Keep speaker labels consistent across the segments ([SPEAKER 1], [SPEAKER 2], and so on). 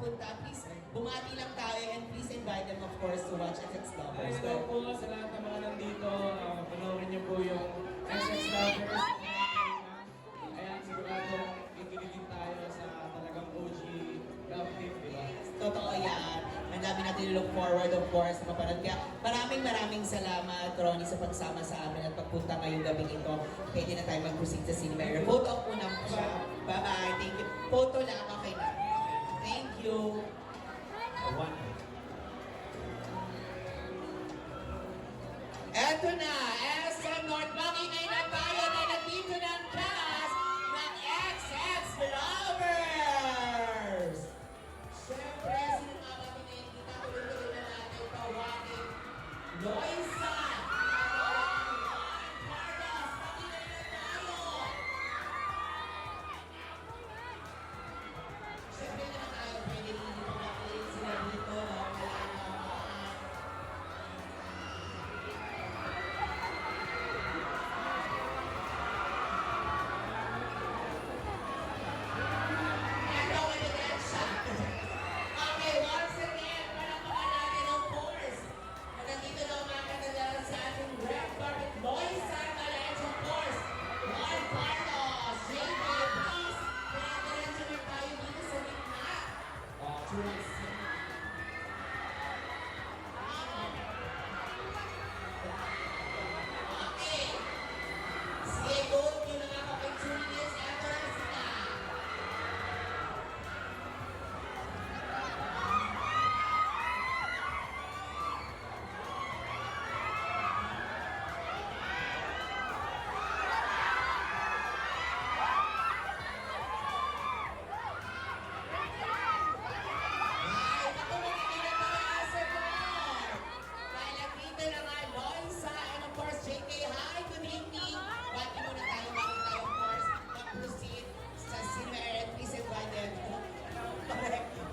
[SPEAKER 1] nagpunta. Please, bumati lang tayo and please invite them, of course, to watch XX Lovers.
[SPEAKER 2] Hello po sa lahat ng mga nandito. Panoorin niyo po yung XX Lovers. Ayan, sigurado kikiligin tayo sa talagang OG love team, di ba?
[SPEAKER 1] Totoo yan. Ang dami natin look forward, of course, na mapanood. Kaya maraming salamat, Ronnie, sa pagsama sa amin at pagpunta ngayong gabi ito. Pwede na tayo mag-proceed sa cinema. Photo op muna po siya. Bye-bye. Thank you. Photo lang. Okay na. Thank you. Eto na, SM North, mag-ingay na tayo na nandito ng cast ng XX Lovers! Siyempre, sino nga ba pinakikita? Tuloy-tuloy na natin tawagin Loisa! Carlos, mag-ingay na tayo! Siyempre naman tayo, pwede dito mag-ingay sila dito, no?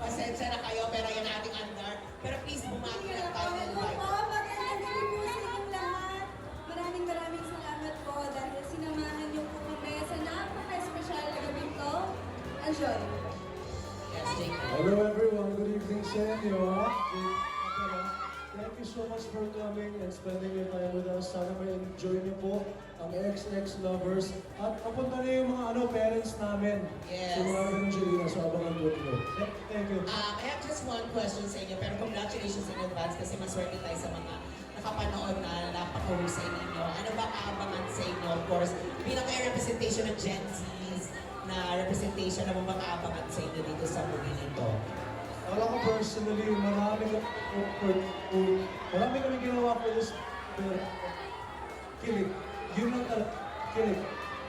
[SPEAKER 1] Pasensya na kayo, pero yan ating andar. Pero please, bumati lang tayo ng invite.
[SPEAKER 3] Magandang gabi po sa inyong lahat. Maraming salamat po dahil sinamahan niyo po kami sa napaka-espesyal na gabi ko. Enjoy!
[SPEAKER 1] Yes, Jake.
[SPEAKER 4] Hello everyone, good evening sa inyo. Thank you so much for coming and spending your time with us. Sana may enjoy niyo po ang XX Lovers. At papunta na yung mga parents namin.
[SPEAKER 1] Yes.
[SPEAKER 4] Si Marvin and Jelena, so abangan po nyo. Thank you.
[SPEAKER 1] I have just one question sa inyo, pero congratulations in advance kasi maswerte tayo sa mga nakapanood na napakahusay ninyo. Ano ba kaabangan sa inyo? Of course, bilang kayo representation ng Gen Zs, na representation na mga kaabangan sa inyo dito sa movie nito.
[SPEAKER 4] Alam ko personally, marami kami ginawa for this kilig. Yun lang talaga. Kilig.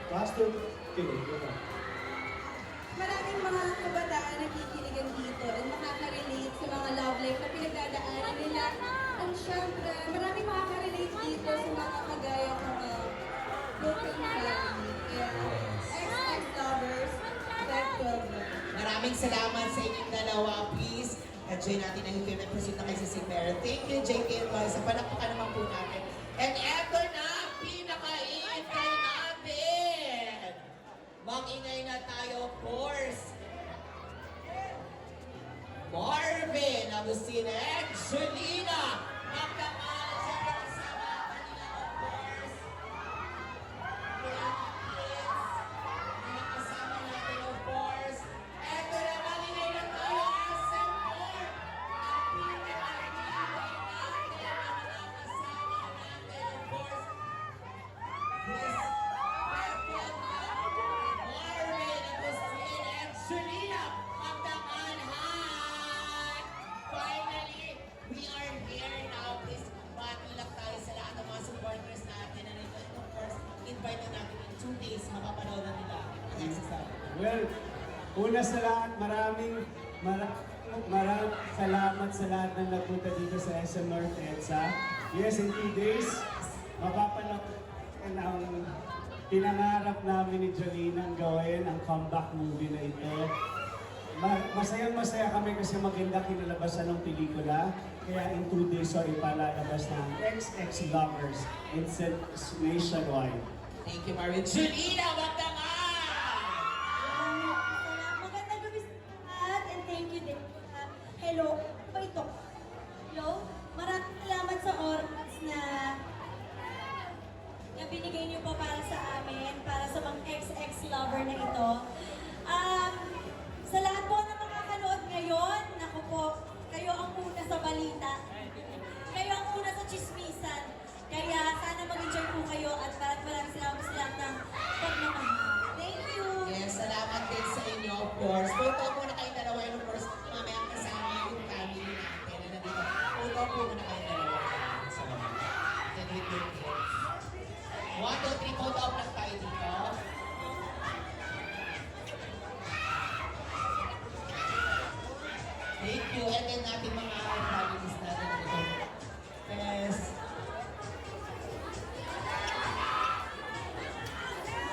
[SPEAKER 4] Pastor, kilig. Yun lang.
[SPEAKER 3] Maraming mga kabataan na kikiligan dito at makaka-relate sa mga love life na pinagdadaanan nila. At syempre, maraming makaka-relate dito sa mga kagaya ng mga broken family. Kaya, XX Lovers, Red 12.
[SPEAKER 1] Maraming salamat sa inyong dalawa. Please, enjoy natin ang film and proceed na kayo sa Sigmera. Thank you, JK and Loisa. Palakpakan naman po natin. And eto na, pinaka-iintay natin. Mag-ingay na tayo, of course. Marvin, Agustina, and Jelena. Magdamahal siya kasama kanila, of course. Mga kasama natin, of course. Eto na, mag-ingay na tayo, SM North. Ang pinaka-ingay natin, ang mga kasama natin, of course. Yes. Marvin, Agustina, and Jelena. Magdamahal, hi! Finally, we are here now. Please, matulak tayo sa lahat ng mga supporters natin. And of course, invite na natin in 2 days, mapapanood na nila ang exercise.
[SPEAKER 2] Well, una sa lahat, maraming salamat sa lahat ng nagpunta dito sa SM North EDSA. Yes, in 2 days, mapapanood ang pinangarap namin ni Jelena ang gawin, ang comeback movie na ito. Masayang-masaya kami kasi maganda kinalabasan ng pelikula. Kaya in 2 days, so ipalalabas ng XX Lovers. It's nationwide.
[SPEAKER 1] Thank you, Marvin. Jelena, magdamahal!
[SPEAKER 3] Magandang gabi sa lahat and thank you din sa Hello, ano ba ito? Hello? Maraming salamat sa oras na binigay niyo po para sa amin, para sa mga ex-lover na ito. Sa lahat po na makakanood ngayon, naku po, kayo ang una sa balita. Kayo ang una sa chismisan. Kaya sana mag-enjoy po kayo at maraming salamat sa lahat ng pagmamahal. Thank you!
[SPEAKER 1] Yes, salamat din sa inyo, of course. Photo muna kayong dalawa, and of course, mamaya kasama yung family natin na nandito. Photo po muna kayong dalawa. Salamat. And with your kids. 1, 2, 3, photo up lang tayo dito. Thank you. And then natin mga families natin dito. Yes.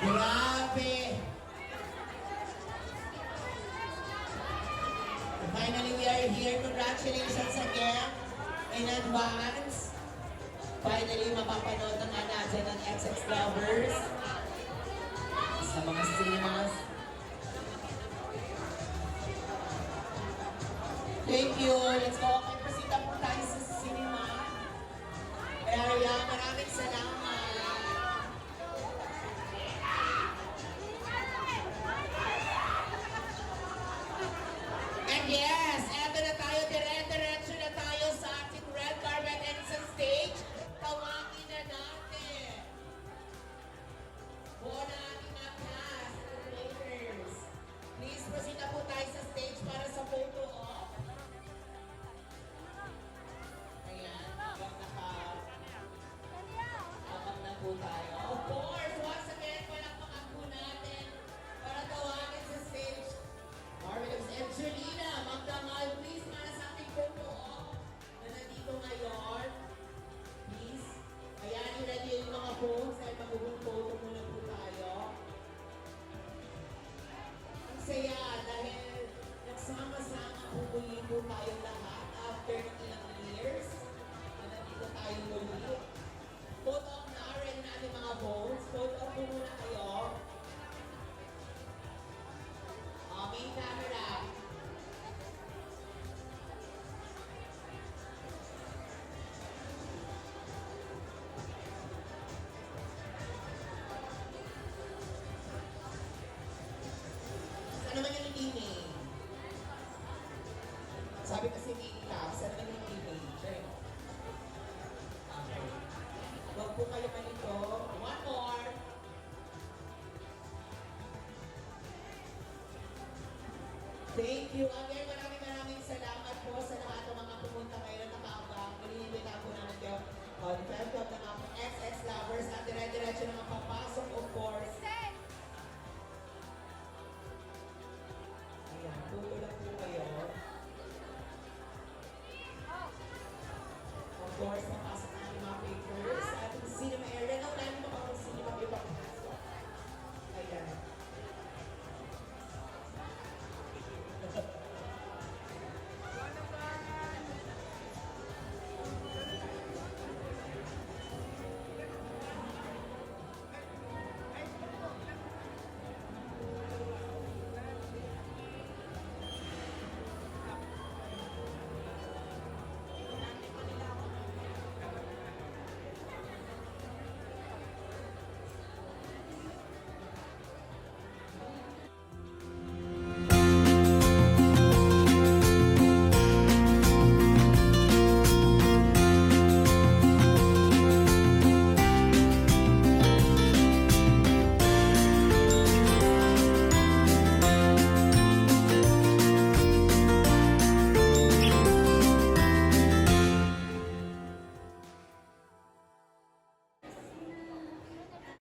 [SPEAKER 1] Grabe! Finally, we are here. Congratulations again in advance. Finally, mapapanood na nga natin ang XX Lovers sa mga cinemas. Thank you. Let's go. Okay, pasita po tayo sa cinema. Kaya maraming salamat. And yes, eto na tayo, dire-diretso na tayo sa ating red carpet and sa stage. Tawagin na natin. Buo na ating mga cast and players. Please proceed na po tayo sa stage para sa photo op. Ayan, habang habang na po tayo. Of course, once again, palakpakan po natin para tawagin sa stage. Marvelous Angelina Magdangal, please, para sa ating photo op na nandito ngayon. Please, ayan, i-ready yung mga phones dahil mag-group photo muna po tayo. Ang saya dahil nagsama-sama po muli po tayong lahat after ng ilang years na nandito tayo muli. Photo op na, ready natin mga phones. Photo op po muna kayo. Main camera. Saan naman yung image? Sabi kasi ni Cap, saan naman yung image? Okay. Huwag po kayo malito. One more. Thank you. Again, maraming salamat po sa lahat ng mga pumunta ngayon at nakaabang. Muli-invita po namin kayo. The 5 Club ng mga XX Lovers at dire-diretso ng mga